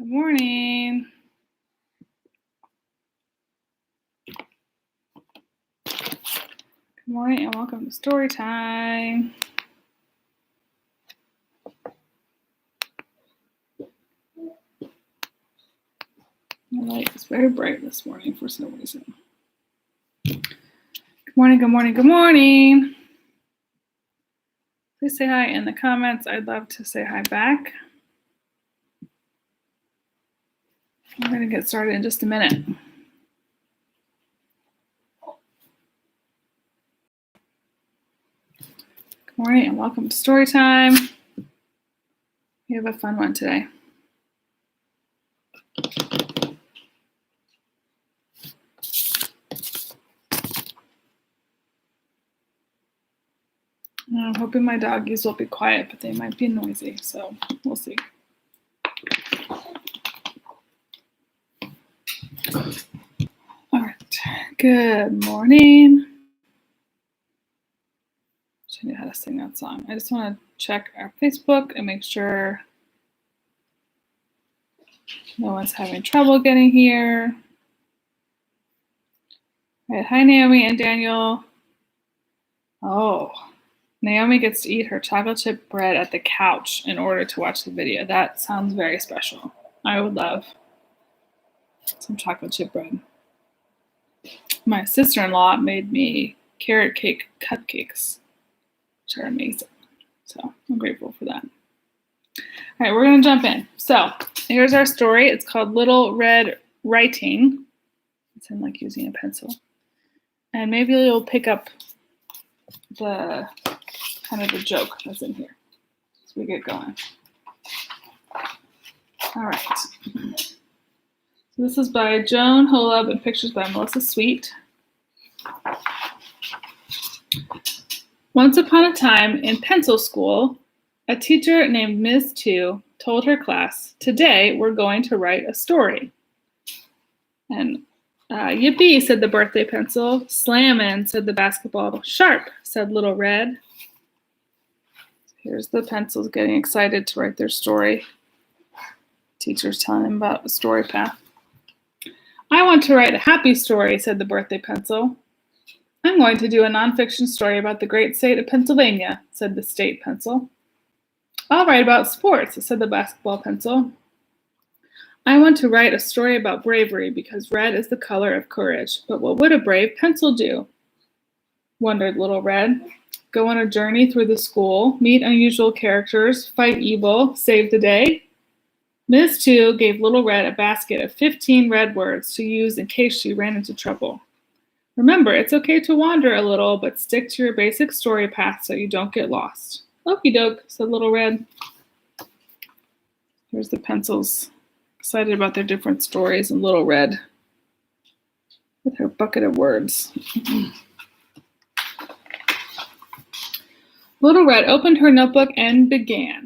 morning. Good morning and welcome to Storytime. My light is very bright this morning for some reason. Good morning, good morning, good morning. Please say hi in the comments. I'd love to say hi back. I'm going to get started in just a minute. Good morning and welcome to Storytime. We have a fun one today. I'm hoping my doggies will be quiet, but they might be noisy, so we'll see. All right, good morning. I knew how to sing that song. I just want to check our Facebook and make sure no one's having trouble getting here. All right, hi Naomi and Daniel. Oh, Naomi gets to eat her chocolate chip bread at the couch in order to watch the video. That sounds very special. I would love some chocolate chip bread. My sister-in-law made me carrot cake cupcakes, which are amazing. So I'm grateful for that. All right, we're going to jump in. So here's our story. It's called Little Red Writing. It's in like using a pencil. And maybe you'll pick up the kind of the joke that's in here as we get going. All right. So this is by Joan Holub and pictures by Melissa Sweet. Once upon a time in pencil school, a teacher named Ms. Two told her class, "Today we're going to write a story." And yippee, said the birthday pencil. Slammin', said the basketball. Sharp, said Little Red. Here's the pencils getting excited to write their story. Teacher's telling them about the story path. I want to write a happy story, said the birthday pencil. I'm going to do a nonfiction story about the great state of Pennsylvania, said the state pencil. I'll write about sports, said the basketball pencil. I want to write a story about bravery because red is the color of courage. But what would a brave pencil do? Wondered Little Red. Go on a journey through the school, meet unusual characters, fight evil, save the day? Ms. Two gave Little Red a basket of 15 red words to use in case she ran into trouble. Remember, it's okay to wander a little, but stick to your basic story path so you don't get lost. Okie doke, said Little Red. Here's the pencils, excited about their different stories, and Little Red with her bucket of words. Little Red opened her notebook and began.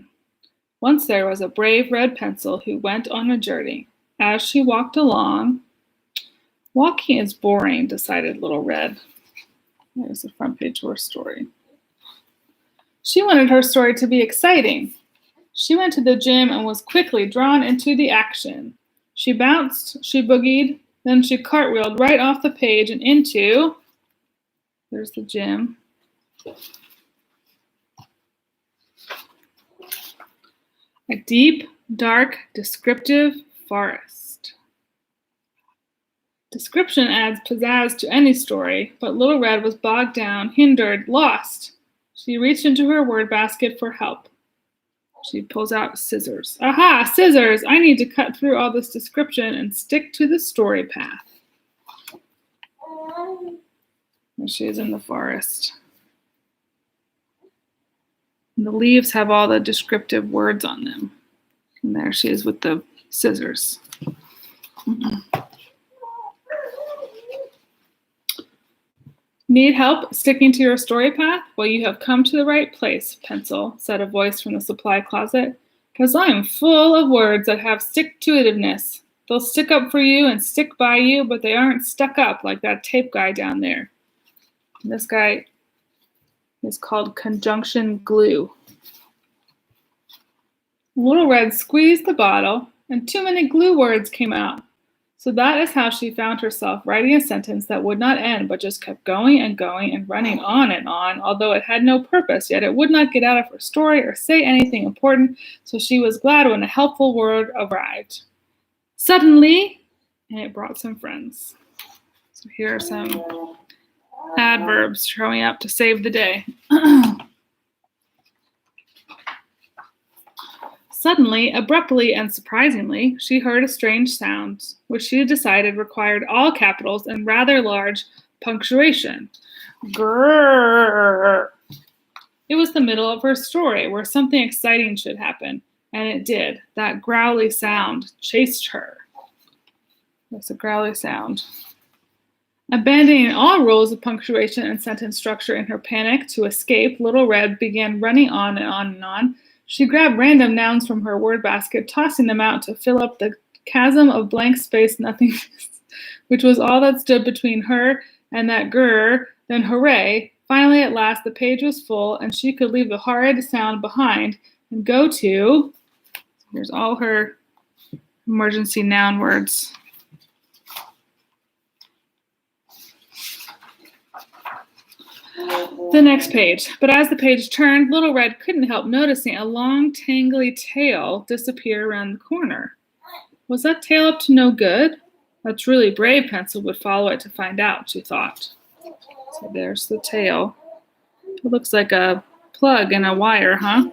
Once there was a brave red pencil who went on a journey. As she walked along, walking is boring, decided Little Red. There's the front page of her story. She wanted her story to be exciting. She went to the gym and was quickly drawn into the action. She bounced, she boogied, then she cartwheeled right off the page and into, there's the gym, a deep, dark, descriptive forest. Description adds pizzazz to any story, but Little Red was bogged down, hindered, lost. She reached into her word basket for help. She pulls out scissors. Aha, scissors! I need to cut through all this description and stick to the story path. There she is in the forest. And the leaves have all the descriptive words on them. And there she is with the scissors. Need help sticking to your story path? Well, you have come to the right place, pencil, said a voice from the supply closet, because I'm full of words that have stick-to-itiveness. They'll stick up for you and stick by you, but they aren't stuck up like that tape guy down there. And this guy is called conjunction glue. Little Red squeezed the bottle and too many glue words came out. So that is how she found herself writing a sentence that would not end, but just kept going and going and running on, although it had no purpose, yet it would not get out of her story or say anything important, so she was glad when a helpful word arrived. Suddenly, and it brought some friends. So here are some adverbs showing up to save the day. Suddenly, abruptly, and surprisingly, she heard a strange sound, which she decided required all capitals and rather large punctuation. Grrr. It was the middle of her story, where something exciting should happen, and it did. That growly sound chased her. That's a growly sound. Abandoning all rules of punctuation and sentence structure in her panic to escape, Little Red began running on and on and on. She grabbed random nouns from her word basket, tossing them out to fill up the chasm of blank space nothingness, which was all that stood between her and that grrr. Then hooray! Finally, at last, the page was full, and she could leave the horrid sound behind and go to, here's all her emergency noun words. The next page. But as the page turned, Little Red couldn't help noticing a long, tangly tail disappear around the corner. Was that tail up to no good? A truly brave pencil would follow it to find out, she thought. So there's the tail. It looks like a plug and a wire, huh?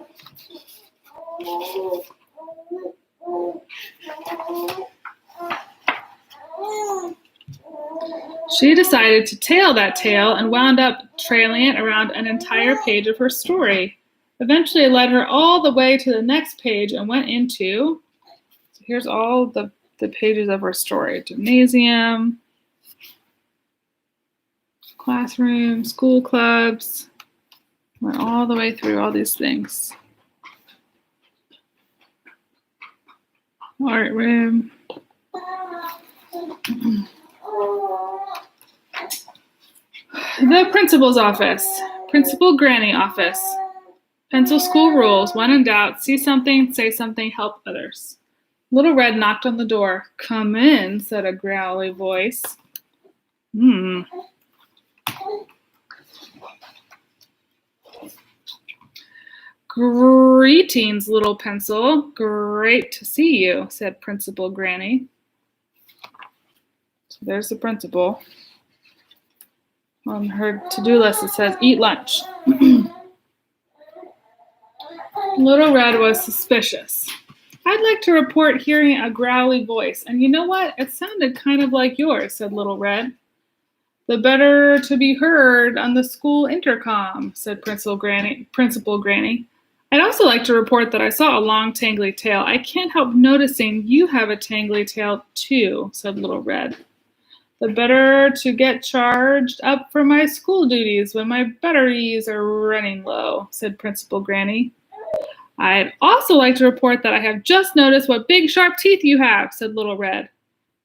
She decided to tail that tail and wound up trailing it around an entire page of her story. Eventually, it led her all the way to the next page and went into, so here's all the pages of her story. Gymnasium, classroom, school clubs, went all the way through all these things. Art room. The principal's office. Principal Granny office. Pencil school rules. When in doubt, see something, say something, help others. Little Red knocked on the door. Come in, said a growly voice. Greetings, little pencil. Great to see you, said Principal Granny. So there's the principal. On her to-do list, it says, eat lunch. Little Red was suspicious. I'd like to report hearing a growly voice. And you know what? It sounded kind of like yours, said Little Red. The better to be heard on the school intercom, said Principal Granny. I'd also like to report that I saw a long, tangly tail. I can't help noticing you have a tangly tail, too, said Little Red. The better to get charged up for my school duties when my batteries are running low, said Principal Granny. I'd also like to report that I have just noticed what big, sharp teeth you have, said Little Red.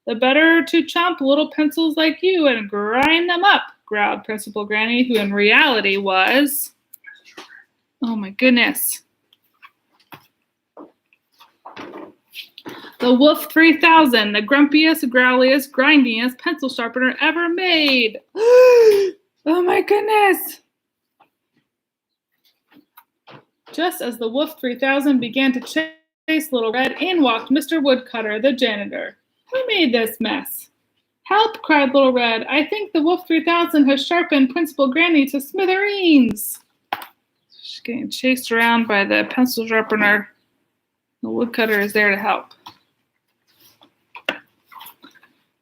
The better to chomp little pencils like you and grind them up, growled Principal Granny, who in reality was... Oh my goodness. The Wolf 3000, the grumpiest, growliest, grindingest pencil sharpener ever made. Oh my goodness. Just as the Wolf 3000 began to chase Little Red, in walked Mr. Woodcutter, the janitor. Who made this mess? Help, cried Little Red. I think the Wolf 3000 has sharpened Principal Granny to smithereens. She's getting chased around by the pencil sharpener. The woodcutter is there to help.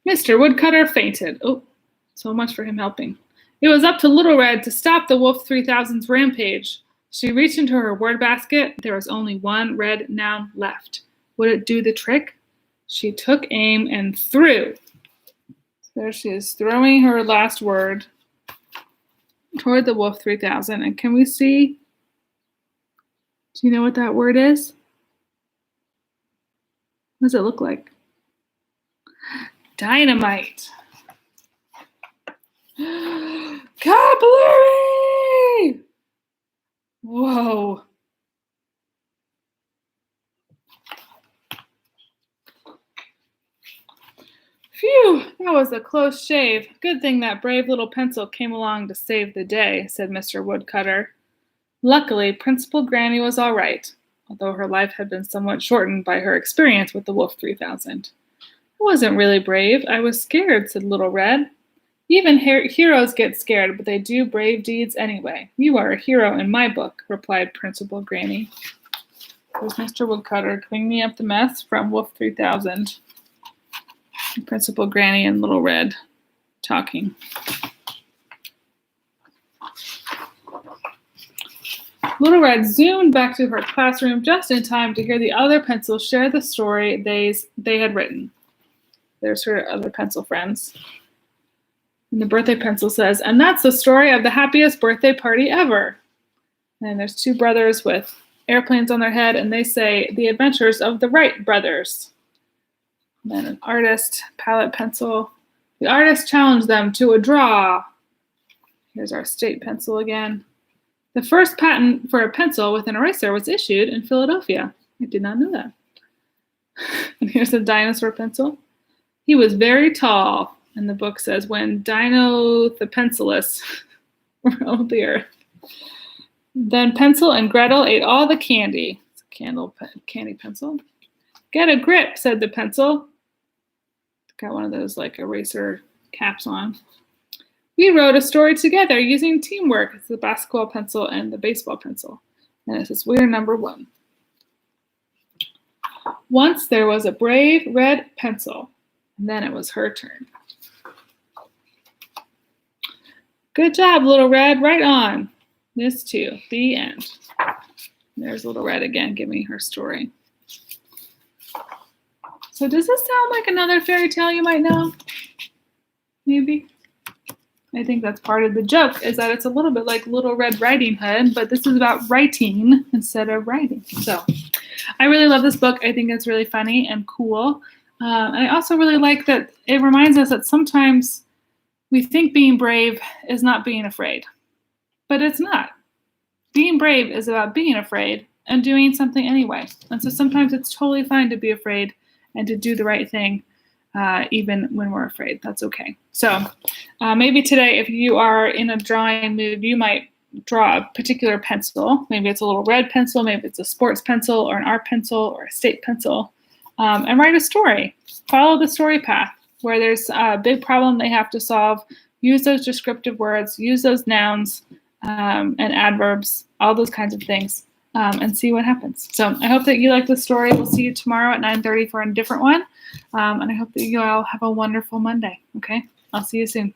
Mr. Woodcutter fainted. Oh, so much for him helping. It was up to Little Red to stop the Wolf 3000's rampage. She reached into her word basket. There was only one red noun left. Would it do the trick? She took aim and threw. There she is, throwing her last word toward the Wolf 3000. And can we see? Do you know what that word is? What does it look like? Dynamite. Kablooey! Whoa. That was a close shave. Good thing that brave little pencil came along to save the day, said Mr. Woodcutter. Luckily, Principal Granny was all right, although her life had been somewhat shortened by her experience with the Wolf 3000. I wasn't really brave. I was scared, said Little Red. Even heroes get scared, but they do brave deeds anyway. You are a hero in my book, replied Principal Granny. There's Mr. Woodcutter cleaning up the mess from Wolf 3000. Principal Granny and Little Red talking. Little Red zoomed back to her classroom just in time to hear the other pencils share the story they had written. There's her other pencil friends. And the birthday pencil says, and that's the story of the happiest birthday party ever. And there's two brothers with airplanes on their head, and they say, the adventures of the Wright brothers. And then an artist, palette pencil. The artist challenged them to a draw. Here's our state pencil again. The first patent for a pencil with an eraser was issued in Philadelphia. I did not know that. And here's a dinosaur pencil. He was very tall. And the book says, when Dino the Pencilus roamed the earth. Then Pencil and Gretel ate all the candy. It's a candy pencil. Get a grip, said the pencil. Got one of those like eraser caps on. We wrote a story together using teamwork. It's the basketball pencil and the baseball pencil. And it says, we're number one. Once there was a brave red pencil, and then it was her turn. Good job, Little Red. Right on. This too. The end. There's Little Red again giving her story. So does this sound like another fairy tale you might know? Maybe. I think that's part of the joke, is that it's a little bit like Little Red Riding Hood, but this is about writing instead of writing. So I really love this book. I think it's really funny and cool. And I also really like that it reminds us that sometimes we think being brave is not being afraid, but it's not. Being brave is about being afraid and doing something anyway. And so sometimes it's totally fine to be afraid and to do the right thing, even when we're afraid. That's okay. So maybe today, if you are in a drawing mood, you might draw a particular pencil. Maybe it's a little red pencil, maybe it's a sports pencil or an art pencil or a state pencil, and write a story. Follow the story path. Where there's a big problem they have to solve, use those descriptive words, use those nouns and adverbs, all those kinds of things, and see what happens. So I hope that you like the story. We'll see you tomorrow at 9:30 for a different one. And I hope that you all have a wonderful Monday. Okay? I'll see you soon.